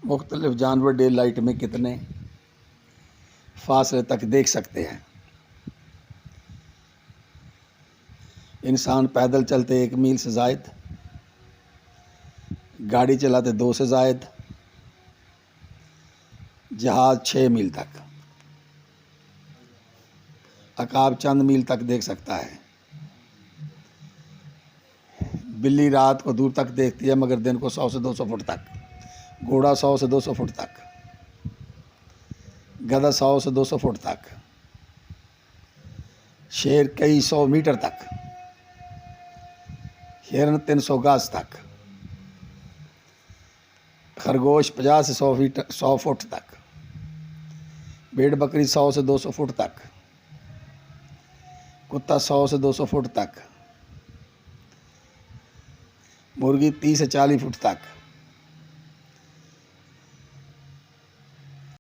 मुख्तलिफ जानवर day light में कितने फासले तक देख सकते हैं? इंसान पैदल चलते 1 मील से ज़ायद, गाड़ी चलाते 2 से ज़ायद, जहाज़ 6 मील तक, अकाब चंद मील तक देख सकता है। बिल्ली रात को दूर तक देखती है मगर दिन को 100 से 200 फुट तक। घोड़ा 100 से 200 फुट तक, गधा 100 से 200 फुट तक, शेर कई 100 मीटर तक, हिरन 300 गज तक, खरगोश 50 से 100 फुट तक, भेड़ बकरी 100 से 200 फुट तक, कुत्ता 100 से 200 फुट तक, मुर्गी 30 से 40 फुट तक,